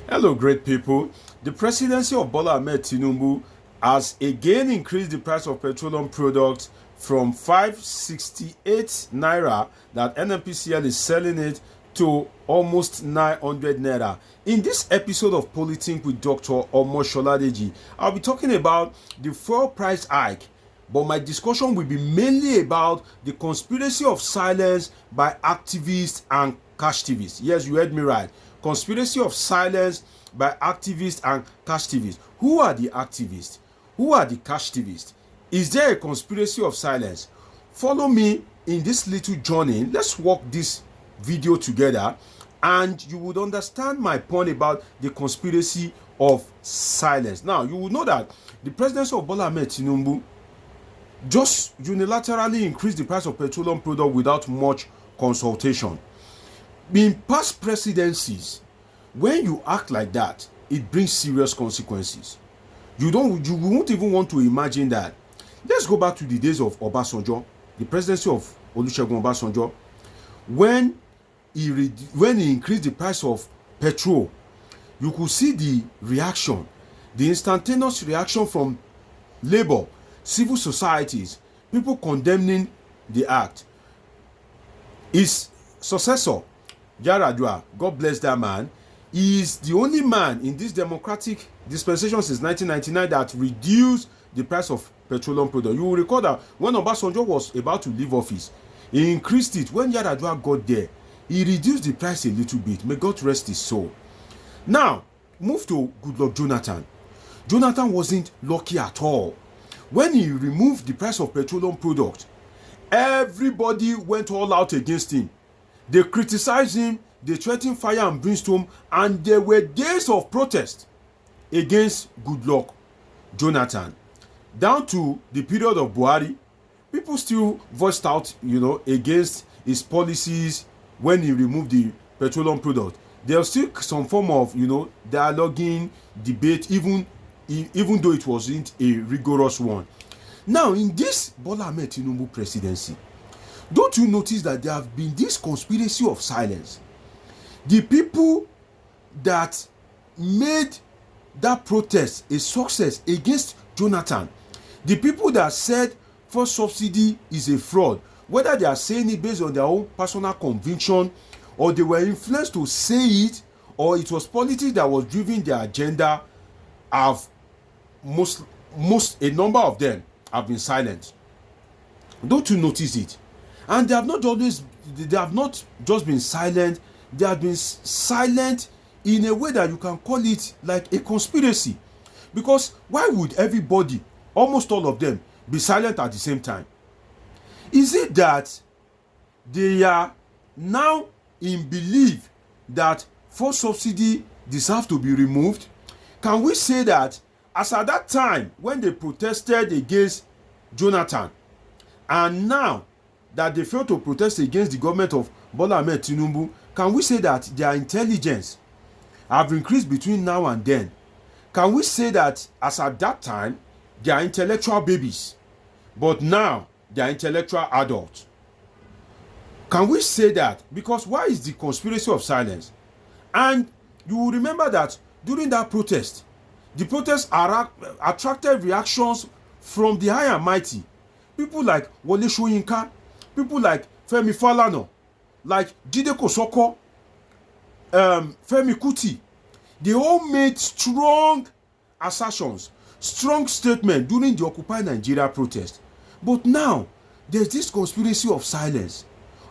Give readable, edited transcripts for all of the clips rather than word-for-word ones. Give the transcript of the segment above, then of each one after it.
Hello, great people. The presidency of Bola Tinubu has again increased the price of petroleum products from 568 naira that NNPCL is selling it to almost 900 naira. In this episode of Politics with Dr. Omoshola Deji, I'll be talking about the fuel price hike, but my discussion will be mainly about the conspiracy of silence by activists and cash-tivists. Yes, you heard me right. Conspiracy of silence by activists and cash-tivists. Who are the activists? Who are the cash-tivists? Is there a conspiracy of silence? Follow me in this little journey. Let's walk this video together and you would understand my point about the conspiracy of silence. Now, you will know that the presidency of Bola Tinubu just unilaterally increased the price of petroleum product without much consultation. In past presidencies, when you act like that, it brings serious consequences. You won't even want to imagine that. Let's go back to the days of Obasanjo, the presidency of Olusegun Obasanjo, when he increased the price of petrol. You could see the reaction, the instantaneous reaction from labor, civil societies, people condemning the act. His successor, Yaradua, God bless that man, is the only man in this democratic dispensation since 1999 that reduced the price of petroleum product. You will recall that when Obasanjo was about to leave office, he increased it. When Yaradua got there, he reduced the price a little bit. May God rest his soul. Now, move to Goodluck Jonathan. Jonathan wasn't lucky at all. When he removed the price of petroleum product, everybody went all out against him. They criticized him, they threatened fire and brimstone, and there were days of protest against Goodluck Jonathan. Down to the period of Buhari, people still voiced out, against his policies when he removed the petroleum product. There was still some form of, dialoguing, debate, even though it wasn't a rigorous one. Now, in this Bola Tinubu presidency, don't you notice that there have been this conspiracy of silence? The people that made that protest a success against Jonathan, the people that said fuel subsidy is a fraud, whether they are saying it based on their own personal conviction or they were influenced to say it or it was politics that was driving their agenda, have a number of them have been silent. Don't you notice it? And they have not just been silent, they have been silent in a way that you can call it like a conspiracy. Because why would everybody, almost all of them, be silent at the same time? Is it that they are now in belief that fuel subsidy deserves to be removed? Can we say that as at that time when they protested against Jonathan, and now that they failed to protest against the government of Bola Tinubu, can we say that their intelligence have increased between now and then? Can we say that as at that time they are intellectual babies, but now they are intellectual adults? Can we say that? Because why is the conspiracy of silence? And you will remember that during that protest, the protest attracted reactions from the high and mighty. People like Wole Soyinka, people like Femi Falana, like Jide Kosoko, Femi Kuti. They all made strong assertions, strong statements during the Occupy Nigeria protest. But now, there's this conspiracy of silence.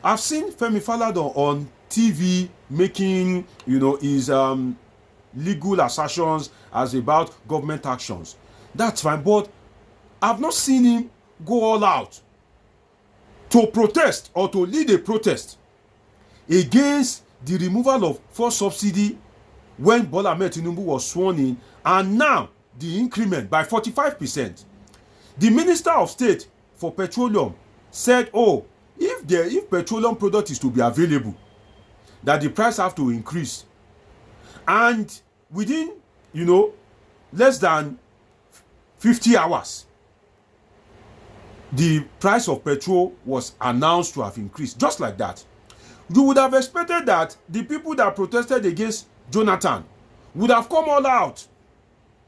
I've seen Femi Falana on TV making, his legal assertions as about government actions. That's fine, but I've not seen him go all out to protest or to lead a protest against the removal of fuel subsidy when Bola Tinubu was sworn in, and now the increment by 45%. The Minister of State for Petroleum said, if petroleum product is to be available, that the price have to increase. And within, less than 50 hours, the price of petrol was announced to have increased, just like that. You would have expected that the people that protested against Jonathan would have come all out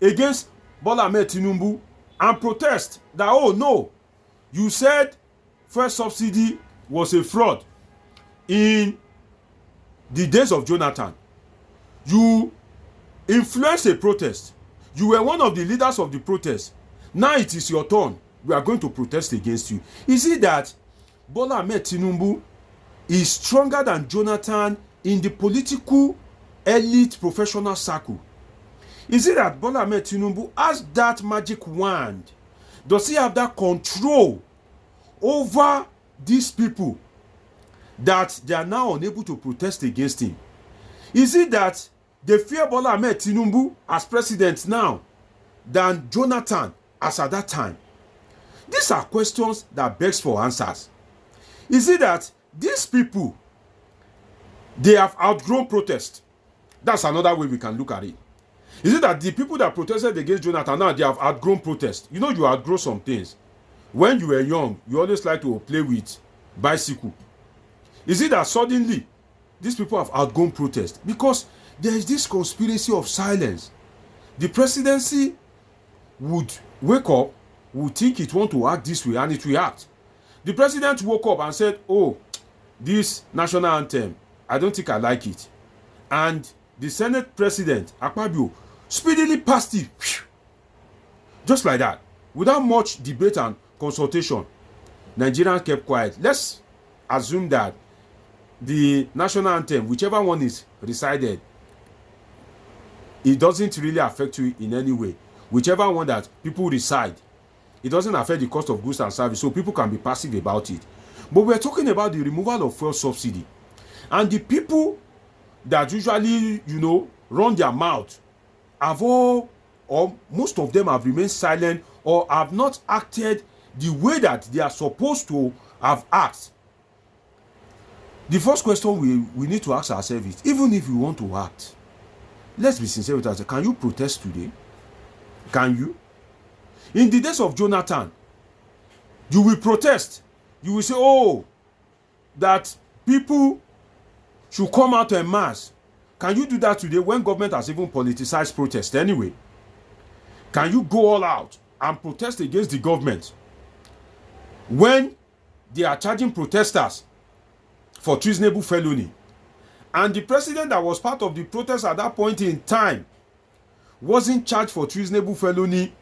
against Bola Tinubu and protest that, oh no, you said fuel subsidy was a fraud in the days of Jonathan. You influenced a protest. You were one of the leaders of the protest. Now it is your turn. We are going to protest against you. Is it that Bola Tinubu is stronger than Jonathan in the political elite professional circle? Is it that Bola Tinubu has that magic wand? Does he have that control over these people that they are now unable to protest against him? Is it that they fear Bola Tinubu as president now than Jonathan as at that time? These are questions that begs for answers. Is it that these people, they have outgrown protest? That's another way we can look at it. Is it that the people that protested against Jonathan now, they have outgrown protest? You know, you outgrow some things. When you were young, you always like to play with bicycle. Is it that suddenly these people have outgrown protest? Because there is this conspiracy of silence. The presidency would wake up, would think it want to act this way, and it will act. The president woke up and said, oh, this national anthem, I don't think I like it. And the Senate president, Akpabio, speedily passed it. Just like that. Without much debate and consultation, Nigerians kept quiet. Let's assume that the national anthem, whichever one is recited, it doesn't really affect you in any way. Whichever one that people recite, it doesn't affect the cost of goods and service, so people can be passive about it. But we're talking about the removal of fuel subsidy. And the people that usually, run their mouth have all, or most of them have remained silent or have not acted the way that they are supposed to have acted. The first question we need to ask ourselves is, even if you want to act, let's be sincere with ourselves. Can you protest today? Can you? In the days of Jonathan, you will protest. You will say, oh, that people should come out en masse. Can you do that today when government has even politicized protest anyway? Can you go all out and protest against the government when they are charging protesters for treasonable felony? And the president that was part of the protest at that point in time wasn't charged for treasonable felony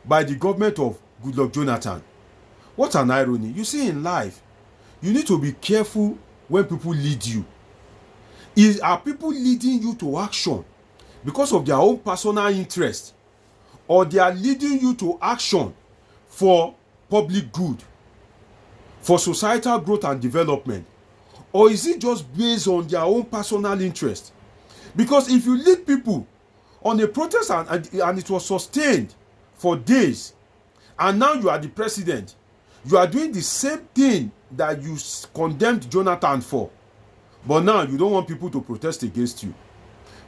by the government of Goodluck Jonathan. What an irony. You see, in life, you need to be careful when people lead you. Are people leading you to action because of their own personal interest, or they are leading you to action for public good, for societal growth and development? Or is it just based on their own personal interest? Because if you lead people on a protest and it was sustained for days, and now you are the president, you are doing the same thing that you condemned Jonathan for, but now you don't want people to protest against you.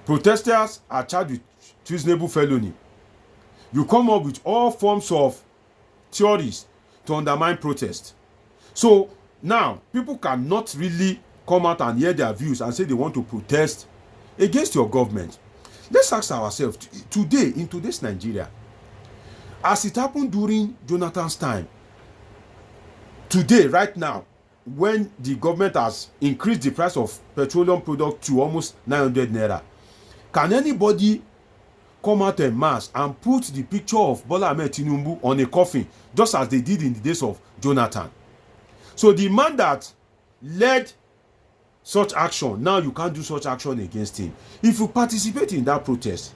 Protesters are charged with treasonable felony. You come up with all forms of theories to undermine protest. So now people cannot really come out and hear their views and say they want to protest against your government. Let's ask ourselves, today, in today's Nigeria, as it happened during Jonathan's time, today, right now, when the government has increased the price of petroleum product to almost 900 naira, can anybody come out en masse and put the picture of Bola Tinubu on a coffin, just as they did in the days of Jonathan? So the man that led such action, now you can't do such action against him. If you participate in that protest,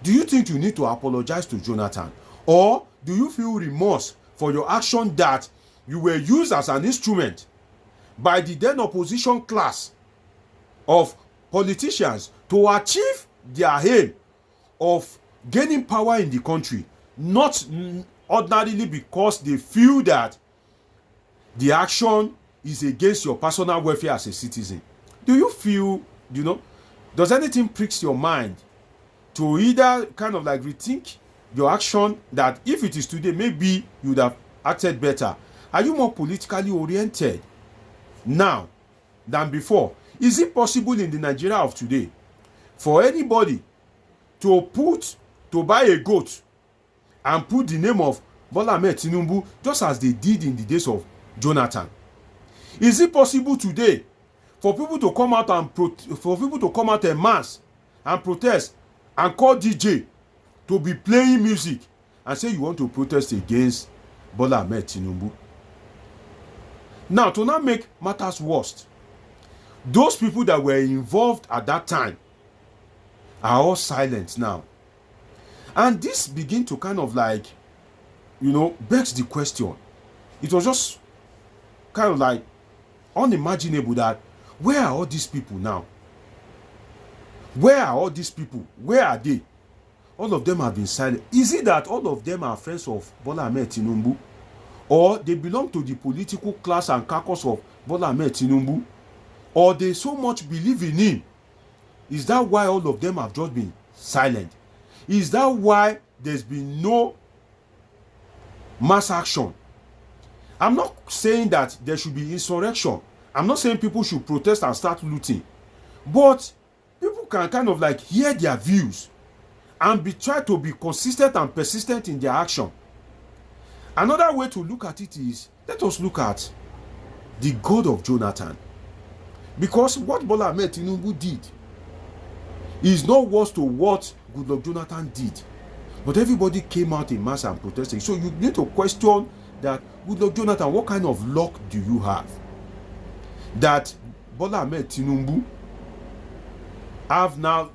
do you think you need to apologize to Jonathan? Or do you feel remorse for your action that you were used as an instrument by the then opposition class of politicians to achieve their aim of gaining power in the country, not ordinarily because they feel that the action is against your personal welfare as a citizen? Do you feel, does anything pricks your mind to either kind of like rethink your action, that if it is today, maybe you would have acted better? Are you more politically oriented now than before? Is it possible in the Nigeria of today for anybody to buy a goat and put the name of Bola Ahmed Tinubu, just as they did in the days of Jonathan? Is it possible today for people to come out en masse and protest and call DJ to be playing music and say you want to protest against Bola Ahmed Tinubu? Now, to not make matters worse, those people that were involved at that time are all silent now. And this begin to kind of like, begs the question. It was just kind of like unimaginable that where are all these people now? Where are all these people? Where are they? All of them have been silent. Is it that all of them are friends of Bola Ahmed Tinubu? Or they belong to the political class and caucus of Bola Ahmed Tinubu? Or they so much believe in him? Is that why all of them have just been silent? Is that why there's been no mass action? I'm not saying that there should be insurrection. I'm not saying people should protest and start looting. But people can kind of like hear their views and try to be consistent and persistent in their action. Another way to look at it is, let us look at the God of Jonathan. Because what Bola Ahmed Tinubu did is not worse to what Goodluck Jonathan did. But everybody came out in mass and protesting. So you need to question that, Goodluck Jonathan, what kind of luck do you have that Bola Ahmed Tinubu have now,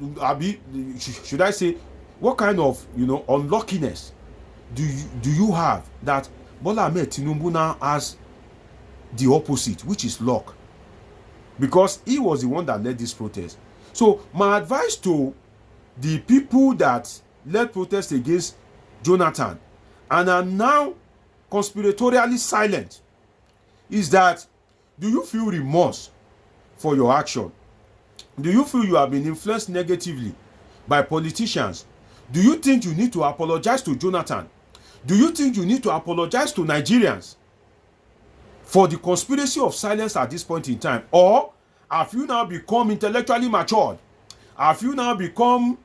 should I say, what kind of unluckiness do you have that Bola Ahmed Tinubu now has the opposite, which is luck? Because he was the one that led this protest. So my advice to the people that led protest against Jonathan and are now conspiratorially silent is that, do you feel remorse for your action? Do you feel you have been influenced negatively by politicians? Do you think you need to apologize to Jonathan? Do you think you need to apologize to Nigerians for the conspiracy of silence at this point in time? Or have you now become intellectually matured? Have you now become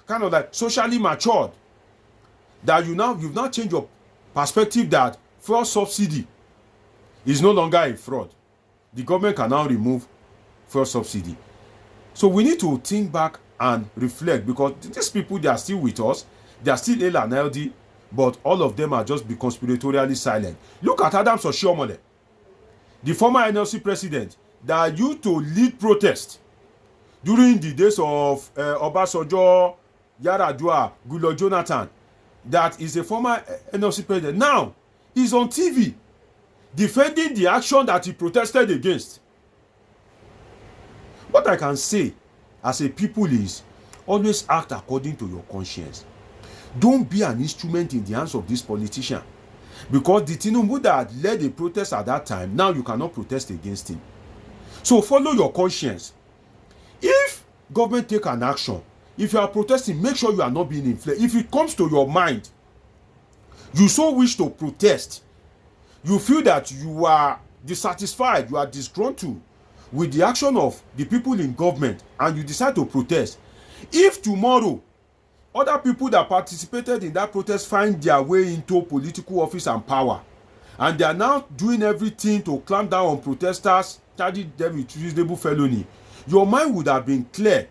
kind of like socially matured that you've now changed your perspective that fuel subsidy is no longer a fraud? The government can now remove fuel subsidy. So we need to think back and reflect, because these people, they are still with us, they are still ill and healthy, but all of them are just be conspiratorially silent. Look at Adams Oshiomhole, the former NLC president that used to lead protest during the days of Obasanjo, Yaradua, Goodluck Jonathan, that is a former NLC president. Now, he's on TV defending the action that he protested against. What I can say as a people is, always act according to your conscience. Don't be an instrument in the hands of this politician. Because the Tinubu that led the protest at that time, now you cannot protest against him. So follow your conscience. If government take an action, if you are protesting, make sure you are not being influenced. If it comes to your mind, you so wish to protest, you feel that you are dissatisfied, you are disgruntled with the action of the people in government, and you decide to protest. If tomorrow other people that participated in that protest find their way into political office and power, and they are now doing everything to clamp down on protesters, charging them with treasonable felony, your mind would have been clear.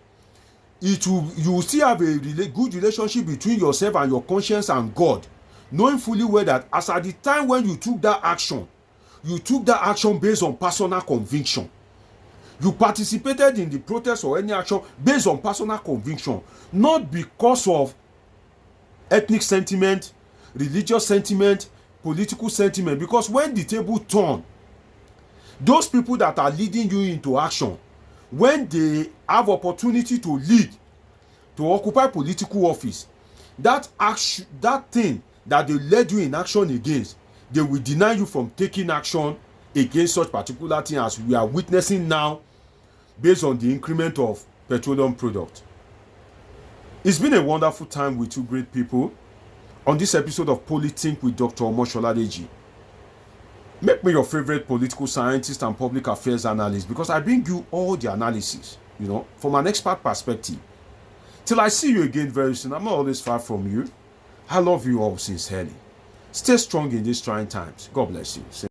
You will still have a good relationship between yourself and your conscience and God, knowing fully well that as at the time when you took that action based on personal conviction. You participated in the protest or any action based on personal conviction, not because of ethnic sentiment, religious sentiment, political sentiment. Because when the table turn, those people that are leading you into action, when they have opportunity to lead, to occupy political office, that thing that they led you in action against, they will deny you from taking action against such particular thing as we are witnessing now, based on the increment of petroleum product. It's been a wonderful time with two great people on this episode of Politics with Dr. Omoshola Deji. Make me your favorite political scientist and public affairs analyst, because I bring you all the analysis, from an expert perspective. Till I see you again very soon, I'm not always far from you. I love you all sincerely. Stay strong in these trying times. God bless you.